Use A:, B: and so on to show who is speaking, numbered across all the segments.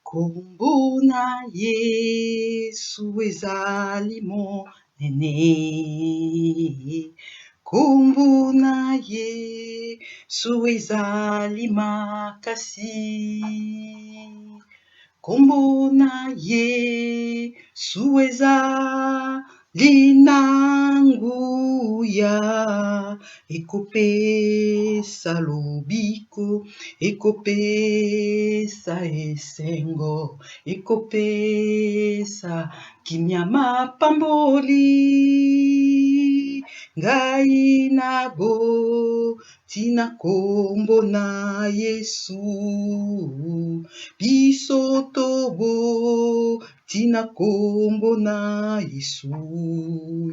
A: Kombo na Yesu ezali monene. Kombo na Yesu ezali makasi. Kombo na Yesu ezali na nguya. Ekopesa lobiko, ekopesa esengo, ekopesa kimia mapamboli. Ngai nabo tina kombo na Yesu. Biso tobo tina kombo na Yesu.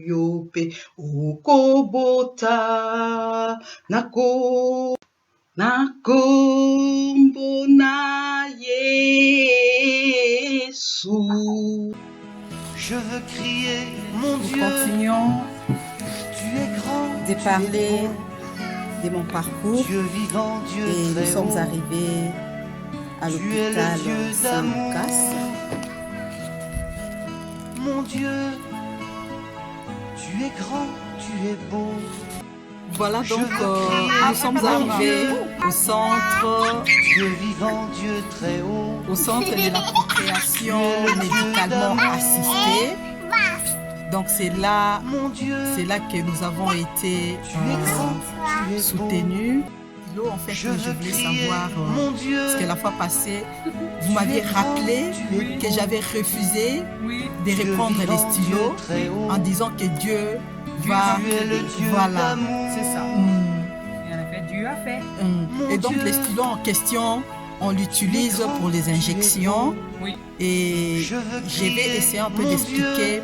A: Yope okobota na kombo na Yesu.
B: Je veux crier, mon Dieu.
C: Nous continuons
B: Tu es grand,
C: de parler de mon parcours
B: Dieu vivant, Dieu
C: et nous
B: très
C: sommes
B: haut.
C: arrivés à
B: Tu es le
C: l'hôpital
B: Dieu d'amour.
C: Saint-Lucas.
B: Mon Dieu, tu es grand, tu es beau.
C: Voilà donc
B: veux
C: nous sommes arrivés au centre
B: Dieu vivant, Dieu très haut.
C: de la procréation médicalement assistée. Donc c'est là
B: Mon Dieu,
C: que nous avons été
B: tu es grand, tu es beau.
C: soutenus. En fait, je voulais savoir,
B: mon Dieu,
C: parce que la fois passée, vous m'aviez rappelé que j'avais refusé de reprendre les stylos en disant que Dieu va...
B: tu es le Dieu
C: Voilà.
B: d'amour.
D: C'est ça.
C: Mm.
D: Et en effet, Dieu a fait.
C: Et donc
B: Dieu.
C: les stylos en question, on l'utilise pour les injections.
D: Oui.
C: Et
B: Je veux
C: je vais
B: crier,
C: essayer un peu
B: mon
C: d'expliquer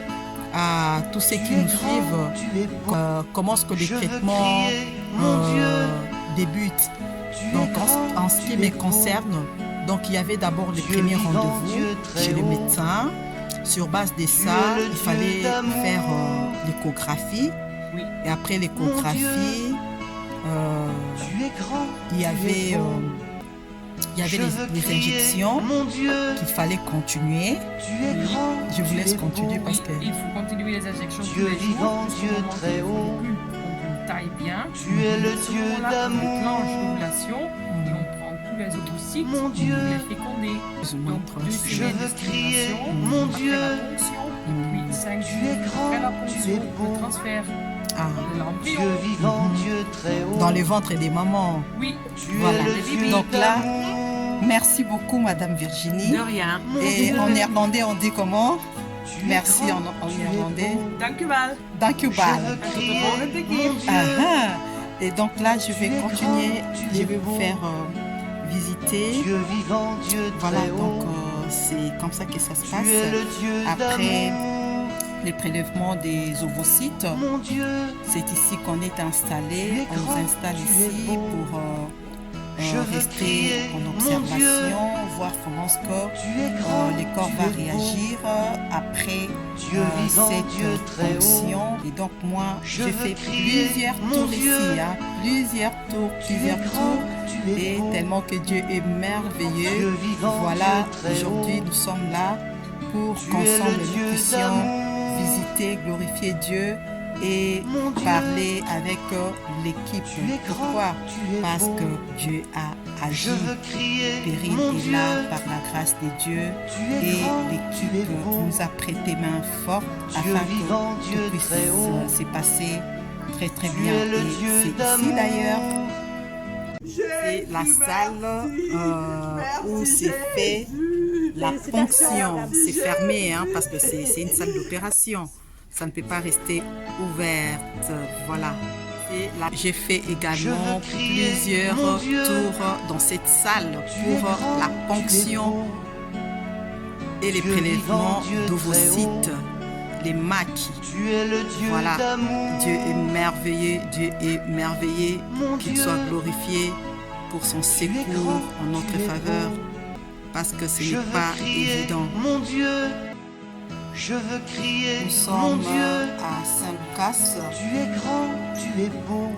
C: à tous ceux qui nous suivent
B: tu es beau.
C: comment est-ce que les
B: Je veux
C: traitements
B: crier, mon Dieu,
C: débutent.
B: tu es
C: Donc
B: grand,
C: en ce qui
B: tu
C: me
B: es beau.
C: concerne, donc il y avait d'abord le
B: Dieu
C: premier
B: vivant,
C: rendez-vous
B: Dieu très
C: chez le
B: haut.
C: médecin. Sur base de ça,
B: es le
C: il
B: Dieu
C: fallait
B: d'amour.
C: faire l'échographie.
D: Oui.
C: Et après l'échographie,
B: Tu es grand,
C: il y
B: tu es
C: avait,
B: beau. Je veux
C: les
B: crier,
C: injections
B: mon Dieu,
C: qu'il fallait continuer.
B: tu es grand,
C: Je vous
B: tu
C: laisse
B: es
C: continuer
B: beau.
C: parce que...
D: Il faut continuer les injections
B: Dieu
D: tous les jours.
B: vivant,
D: jusqu'au
B: Dieu
D: moment où
B: très
D: les
B: haut.
D: follicules ont une taille bien.
B: Tu es le
D: À ce
B: Dieu
D: moment-là, on
B: d'amour.
D: déclenche l'ovulation et on prend tous les ovocytes
B: Mon
D: pour
B: Dieu.
D: les féconder.
C: Plus ou moins
D: Donc 2
C: 3.
B: Je
D: semaines
B: veux
D: de
B: crier,
D: stimulation,
B: mon
D: après
B: Dieu.
D: la ponction, puis 5
B: Tu
D: jours
B: es grand,
D: après la
B: tu
D: ponction,
B: es
D: le
B: beau.
D: transfert
C: Ah,
D: de l'embryon.
B: Dieu vivant, Dieu très haut.
C: dans les ventres des mamans.
D: Oui,
B: Tu
C: Voilà.
B: es le Dieu
C: Donc là,
B: d'amour.
C: merci beaucoup Madame Virginie.
D: de rien.
C: Et en néerlandais, on dit comment?
B: Tu es
C: Merci
B: grand,
C: en
B: tu es
C: néerlandais.
B: beau.
D: Dank u wel.
C: Thank you,
B: Je
C: Bal.
B: veux
D: Tot de
B: crier,
D: volgende keer.
B: mon Dieu.
C: Ah, ah. Et donc là, je vais
B: Tu es
C: continuer.
B: grand, tu
C: Je
B: es
C: vais vous
B: beau.
C: faire visiter.
B: Dieu vivant, Dieu
C: Voilà,
B: très
C: donc
B: haut.
C: c'est comme ça que ça se
B: Tu
C: passe.
B: es le Dieu
C: Après
B: d'amour.
C: les prélèvements des ovocytes,
B: Mon Dieu,
C: c'est ici qu'on est
B: Tu
C: installé.
B: es
C: On nous
B: grand,
C: installe
B: tu es
C: ici
B: beau.
C: pour
B: Je veux
C: rester
B: crier,
C: en
B: mon
C: observation, voir comment ce que
B: tu es grand,
C: les corps
B: tu
C: va
B: es beau.
C: réagir après
B: Dieu vivant,
C: cette
B: Dieu très haut.
C: fonction. Et donc moi,
B: Je
C: j'ai
B: veux
C: fait
B: crier,
C: plusieurs
B: mon
C: tours
B: Dieu.
C: ici, hein, plusieurs tours.
B: Tu es grand,
C: tours.
B: tu es
C: Et
B: beau.
C: tellement que Dieu est merveilleux.
B: Dieu vivant,
C: Voilà,
B: Dieu très
C: aujourd'hui
B: haut.
C: nous sommes là pour
B: Tu es
C: qu'ensemble
B: le
C: nous
B: Dieu
C: puissions
B: d'amour.
C: visiter, glorifier Dieu et
B: Mon Dieu.
C: parler avec l'équipe.
B: Tu es grand,
C: Pourquoi?
B: tu es
C: Parce
B: beau.
C: que Dieu a agi.
B: Je veux crier,
C: Périne
B: mon
C: est
B: Dieu.
C: là par la grâce de Dieu
B: Tu es
C: et
B: grand, tu es
C: l'équipe
B: beau.
C: nous a prêté main forte
B: Dieu
C: afin
B: vivant,
C: que
B: Dieu
C: tout puisse
B: très haut.
C: se passer très très
B: Tu
C: bien.
B: es le
C: Et
B: Dieu
C: c'est ici
B: d'amour.
C: d'ailleurs, c'est la salle où s'est fait la ponction. C'est fermé hein, parce que c'est une salle d'opération. Ça ne peut pas rester ouverte. Voilà. Et là, j'ai fait également
B: Je veux crier,
C: plusieurs
B: mon Dieu.
C: tours dans cette salle
B: Tu es
C: pour
B: grand,
C: la
B: tu es
C: ponction
B: beau.
C: et les
B: Dieu
C: prélèvements
B: vivant, Dieu très
C: d'ovocytes, les maquis.
B: Tu es le Dieu
C: Voilà.
B: d'amour.
C: Dieu est merveilleux, Dieu est merveilleux,
B: Mon
C: qu'il
B: Dieu.
C: soit glorifié pour son
B: Tu es
C: secours
B: grand,
C: en notre
B: tu es
C: faveur,
B: beau.
C: parce que ce
B: Je
C: n'est
B: veux
C: pas
B: crier,
C: évident.
B: mon Dieu. Je veux crier,
C: Nous
B: mon
C: sommes
B: Dieu.
C: à Saint-Lucas.
B: Tu es grand, tu es beau.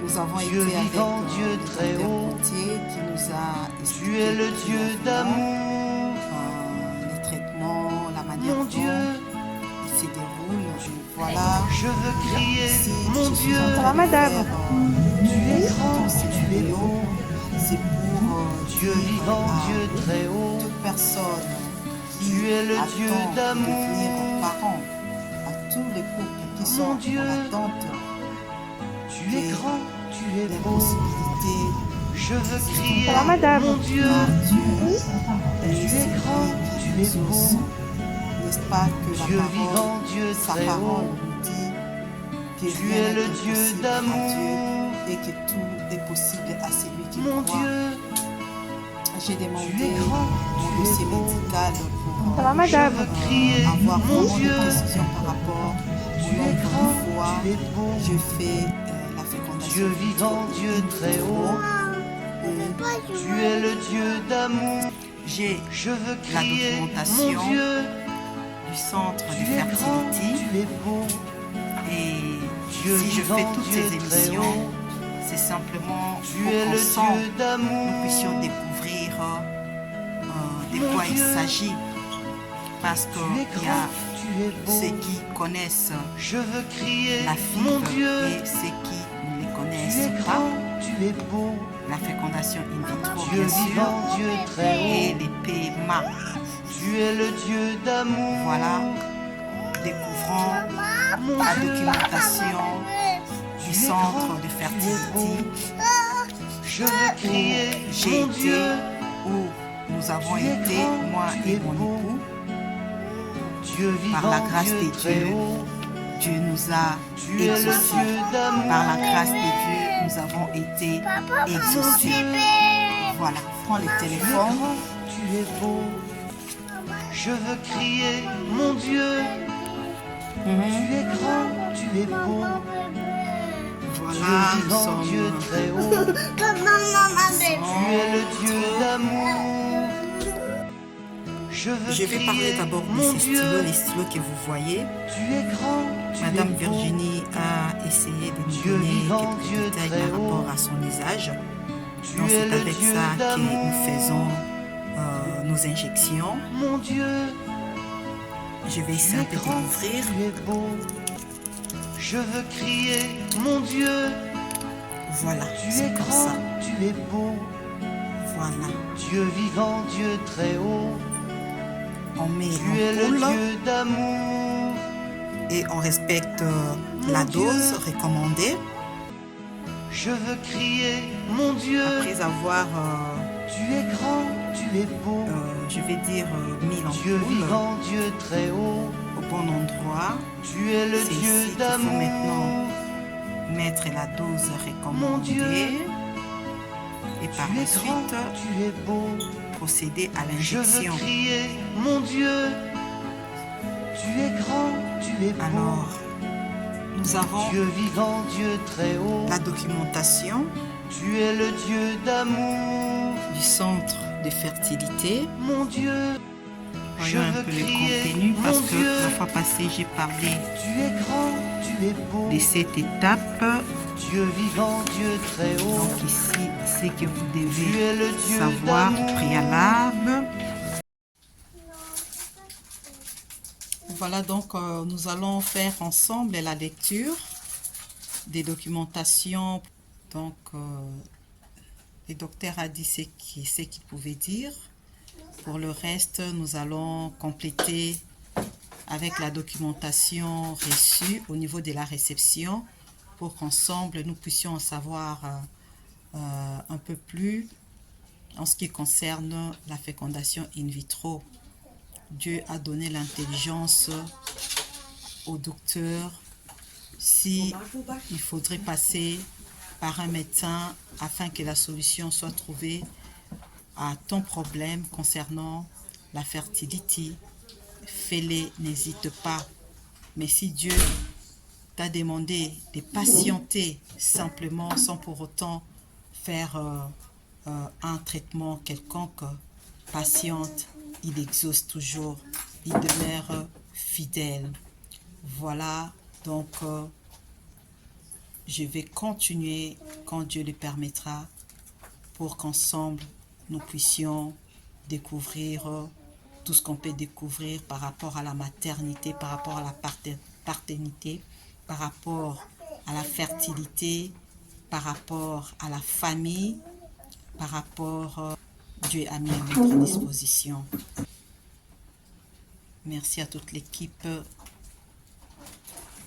C: Nous avons
B: Dieu
C: été avec
B: vivant, Dieu
C: le
B: très
C: docteur
B: haut.
C: Gauthier qui nous a
B: Tu
C: expliqué
B: es le
C: tout
B: Dieu
C: l'enseignement.
B: d'amour. mon Dieu.
C: Il se déroule. Voilà.
B: Je veux crier,
C: Ici,
B: mon
C: je suis
B: Dieu.
C: en train de
E: madame.
C: faire,
B: Tu es grand,
C: cette
B: tu es
C: vidéo.
B: beau.
C: C'est pour
B: Dieu
C: dire
B: vivant,
C: à
B: Dieu très haut.
C: toute personne qui
B: Tu es le Dieu
C: attend de
B: d'amour.
C: devenir parent, à tous les couples qui sont
B: Mon Dieu.
C: en attente
B: Tu es grand, tu es
C: des
B: beau.
C: possibilités.
B: Je veux crier,
E: madame.
B: mon Dieu.
C: Car Dieu est
B: Tu es
C: celui
B: grand,
C: qui
B: tu es
C: nous
B: beau.
C: exauce. N'est-ce pas que la
B: Dieu
C: parole,
B: vivant, Dieu
C: sa
B: très
C: parole
B: haut.
C: nous dit que
B: Tu
C: rien
B: es le
C: n'est
B: Dieu
C: impossible à
B: d'amour.
C: Dieu et que tout est possible à celui qui
B: Mon
C: croit.
B: Dieu,
C: J'ai
B: tu
C: demandé
B: es grand,
C: mon
B: tu es
C: dossier
B: beau.
C: médical pour
E: Ça va, madame?
B: Je veux crier,
C: avoir
B: mon
C: vraiment
B: Dieu.
C: des précisions par rapport au
B: Tu es
C: nombre
B: grand,
C: de fois
B: tu es beau.
C: je fais la fécondation.
B: Dieu vivant, Dieu très haut. Tu es le Dieu d'amour.
C: J'ai
B: Je veux
C: la
B: crier,
C: documentation
B: mon Dieu.
C: du centre
B: Tu
C: de
B: es grand,
C: fertilité
B: tu es beau.
C: et
B: Dieu
C: si je
B: vivant,
C: fais toutes
B: Dieu
C: ces
B: très
C: émissions,
B: haut.
C: c'est simplement
B: Tu
C: pour
B: es le
C: qu'ensemble
B: Dieu d'amour.
C: nous puissions découvrir de
B: Mon
C: quoi il
B: Dieu.
C: s'agit. Parce
B: Tu es
C: qu'il y
B: grand,
C: a
B: tu es
C: ceux
B: beau.
C: qui connaissent
B: Je veux crier,
C: la
B: mon
C: fibre
B: Dieu.
C: et ceux qui ne les
B: Tu
C: connaissent
B: es
C: pas.
B: grand, tu es beau.
C: La fécondation in vitro,
B: Dieu
C: bien sûr,
B: vivant, Dieu très
C: et
B: haut.
C: les PMA.
B: Tu es le Dieu d'amour.
C: Voilà, découvrons
B: Mon
C: la
B: Dieu,
C: documentation du
B: Tu es
C: centre
B: grand,
C: de
B: tu es
C: fertilité
B: je veux crier,
C: j'ai
B: mon
C: été,
B: Dieu.
C: où nous avons
B: Tu es
C: été,
B: grand,
C: moi
B: tu
C: et
B: es
C: mon
B: beau.
C: époux.
B: Dieu vivant,
C: Par la grâce
B: Dieu
C: de
B: très
C: Dieu,
B: haut.
C: Dieu nous a
B: Tu es le
C: exaucés.
B: Dieu d'amour.
C: Par la grâce de Dieu, nous avons été exaucés. Voilà, prends le
B: Tu es
C: téléphone.
B: grand, tu es beau. Je veux crier, mon Dieu. Tu es grand, tu es beau.
C: Voilà,
B: Dieu
C: nous
B: vivant, Dieu
C: sommes
B: très haut. Tu es le Dieu d'amour. Je veux
C: Je vais parler
B: crier,
C: d'abord de
B: mon
C: ces
B: Dieu.
C: stylos, les stylos que vous voyez.
B: Tu es grand, tu
C: Madame
B: es beau.
C: Virginie a essayé de nous
B: Dieu
C: donner
B: vivant,
C: quelques
B: Dieu
C: détails
B: très
C: par
B: haut.
C: rapport à son usage.
B: Tu
C: Donc
B: es
C: c'est
B: le
C: avec
B: Dieu
C: ça que
B: d'amour.
C: nous faisons nos injections.
B: Mon Dieu,
C: Je vais
B: tu
C: essayer
B: es
C: un peu de
B: grand,
C: l'ouvrir.
B: tu es beau. Je veux crier, mon Dieu.
C: Voilà,
B: Tu es
C: c'est comme
B: grand,
C: ça.
B: tu es beau.
C: Voilà,
B: Dieu vivant, Dieu très haut.
C: on met
B: Tu es le
C: l'ampoule
B: Dieu d'amour.
C: et on respecte
B: Mon
C: la
B: Dieu.
C: dose recommandée.
B: Je veux crier, mon Dieu.
C: Après avoir,
B: Tu es grand, tu es beau.
C: je vais dire, mis
B: Dieu
C: l'ampoule
B: vivant, Dieu très haut.
C: au bon endroit,
B: Tu es le
C: c'est ici
B: Dieu
C: qu'il faut
B: d'amour.
C: maintenant mettre la dose
B: Mon Dieu.
C: recommandée et par
B: Tu
C: la
B: es grand,
C: suite
B: tu es beau.
C: procéder à
B: Je veux
C: l'injection.
B: crier, mon Dieu. Tu es grand, tu es beau.
C: Alors, nous avons
B: Dieu vivant, Dieu très haut.
C: la documentation
B: Tu es le Dieu d'amour.
C: du centre de fertilité.
B: Mon Dieu, je
C: Voyons un
B: veux
C: peu le
B: crier,
C: contenu parce
B: mon
C: que
B: Dieu.
C: la fois passée, j'ai parlé
B: Tu es grand, tu es beau.
C: de cette étape.
B: Dieu vivant, Dieu très haut.
C: Donc ici, c'est que vous
B: Tu
C: devez
B: es le Dieu
C: savoir au
B: d'amour.
C: préalable. Voilà, donc nous allons faire ensemble la lecture des documentations. Donc, le docteur a dit ce qu'il pouvait dire. Pour le reste, nous allons compléter avec la documentation reçue au niveau de la réception pour qu'ensemble nous puissions en savoir un peu plus en ce qui concerne la fécondation in vitro. Dieu a donné l'intelligence au docteur si il faudrait passer par un médecin afin que la solution soit trouvée à ton problème concernant la fertilité. Fais-les, n'hésite pas. Mais si Dieu t'a demandé de patienter simplement sans pour autant faire un traitement quelconque, patiente, il exauce toujours, il demeure fidèle. Voilà, donc je vais continuer quand Dieu le permettra pour qu'ensemble nous puissions découvrir tout ce qu'on peut découvrir par rapport à la maternité, par rapport à la paternité, par rapport à la fertilité, par rapport à la famille, par rapport Dieu a mis à notre disposition. Merci à toute l'équipe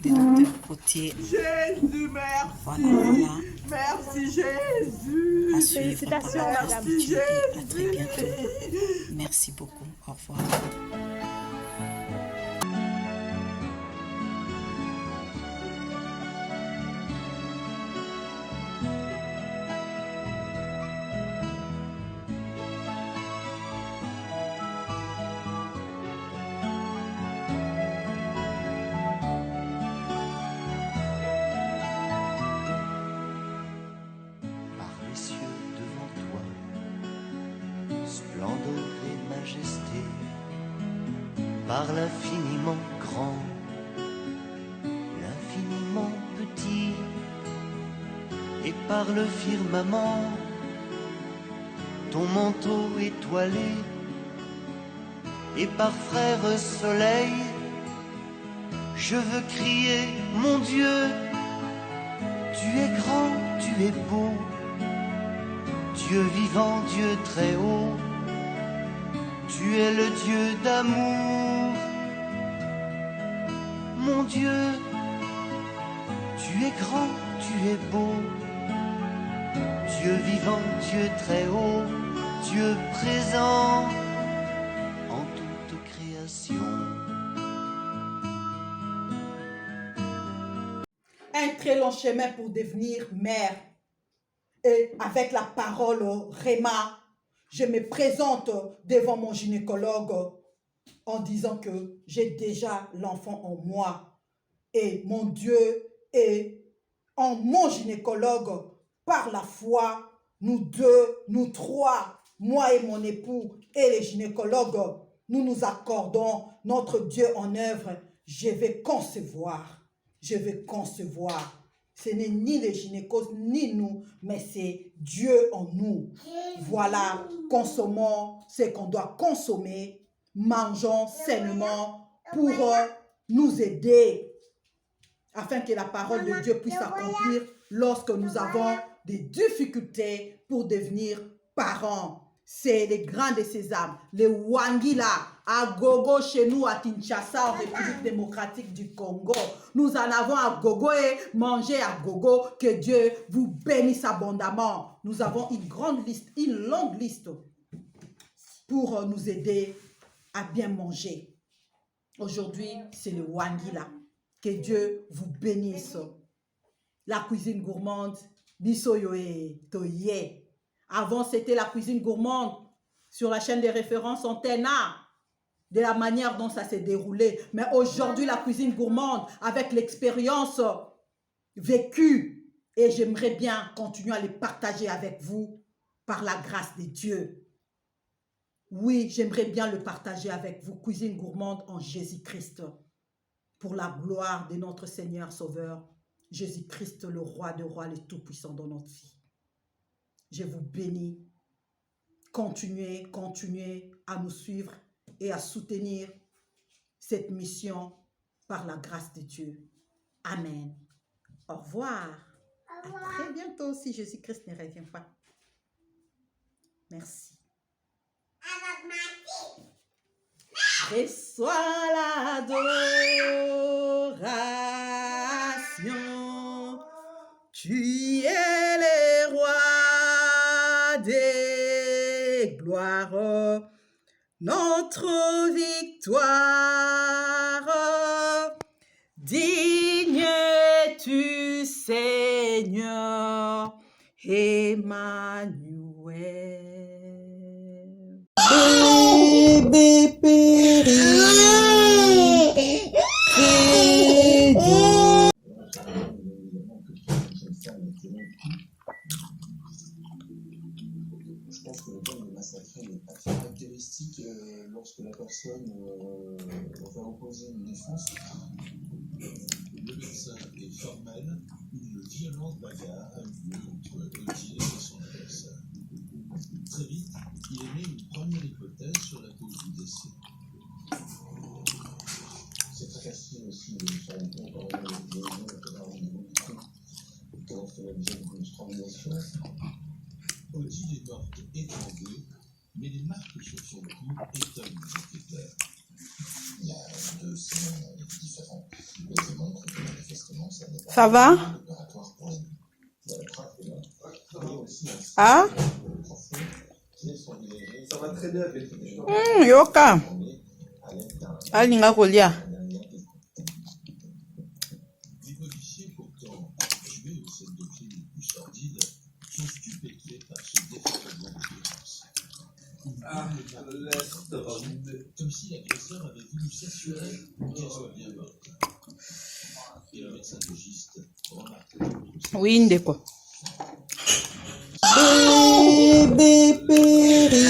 C: des docteurs Potier.
E: Jésus, merci.
C: Voilà.
E: Merci Jésus.
C: À suivre par la grâce de
E: Merci
C: Dieu et à très
E: Jésus.
C: bientôt. Merci beaucoup. Au revoir.
B: Par les cieux devant toi, splendeur et majesté, par l'infiniment grand, l'infiniment petit, et par le firmament, ton manteau étoilé, et par frère soleil, je veux crier, mon Dieu, tu es grand, tu es beau, Dieu vivant, Dieu très haut, tu es le Dieu d'amour. Mon Dieu, tu es grand, tu es beau, Dieu vivant, Dieu très haut, Dieu présent en toute création.
A: Un très long chemin pour devenir mère. Et avec la parole Réma, je me présente devant mon gynécologue en disant que j'ai déjà l'enfant en moi. Et mon Dieu est en mon gynécologue. Par la foi, nous deux, nous trois, moi et mon époux et les gynécologues, nous nous accordons notre Dieu en œuvre. Je vais concevoir. Je vais concevoir. Ce n'est ni les gynécos, ni nous, mais c'est Dieu en nous. Voilà, consommons ce qu'on doit consommer, mangeons sainement pour nous aider, afin que la parole de Dieu puisse s'accomplir lorsque nous avons des difficultés pour devenir parents. C'est les grands de ces âmes, les Wangila, à Gogo chez nous, à Kinshasa, en République démocratique du Congo. Nous en avons à Gogo et manger à Gogo. Que Dieu vous bénisse abondamment. Nous avons une grande liste, une longue liste pour nous aider à bien manger. Aujourd'hui, c'est le Wangila. Que Dieu vous bénisse. La cuisine gourmande, Bisoyoe, Toye. Avant, c'était la cuisine gourmande sur la chaîne des références Antenne A, de la manière dont ça s'est déroulé. Mais aujourd'hui, la cuisine gourmande, avec l'expérience vécue, et j'aimerais bien continuer à les partager avec vous par la grâce de Dieu. Oui, j'aimerais bien le partager avec vous, cuisine gourmande en Jésus-Christ, pour la gloire de notre Seigneur Sauveur, Jésus-Christ, le roi de rois, le Tout-Puissant dans notre vie. Je vous bénis. Continuez à nous suivre et à soutenir cette mission par la grâce de Dieu. Amen. Au revoir. À très bientôt si Jésus-Christ ne revient pas. Merci. Reçois l'adoration. Tu es le roi des gloires, notre victoire. Digne es-tu, Seigneur, Emmanuel. Bébé péri,
F: Je pense que le thème de massacrer n'est pas caractéristique lorsque la personne va opposer une défense. Le médecin est formel, une violente bagarre a eu lieu entre Eutier et son adversaire. Très vite, il émet une première hypothèse sur la cause du décès. marque sur son cou étonne les enquêteurs. Il y a deux signes différents qui démontrent que manifestement ça n'est pas
A: Ça va?
F: opératoire pour les nuits. Il y a le trac de l'un, et aussi un signe
A: Ah?
F: profond qui est son dirigé.
G: Ça va très bien avec
A: Yoka.
F: À l'aide d'un
A: Alinga kolia.
F: Les policiers, pourtant habitués aux scènes de crime les plus sordides, sont stupéfaits par ce déferlement de violence. Comme si l'agresseur avait voulu s'assurer qu'elle soit bien morte. Et le médecin légiste remarque.
A: Oui, ndeko. Bébé péri.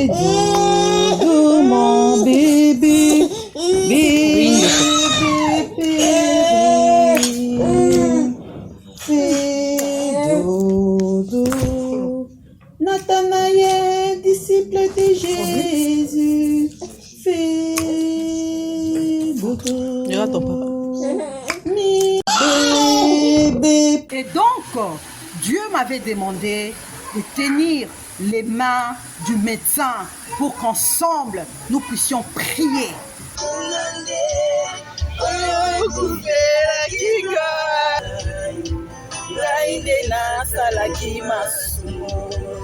A: Doudou, mon bébé. Bébé péri. Doudou. Nathanaël, disciple de Jésus. Fais doudou. Regarde ton papa. Et donc, Dieu m'avait demandé de tenir les mains du médecin pour qu'ensemble, nous puissions prier.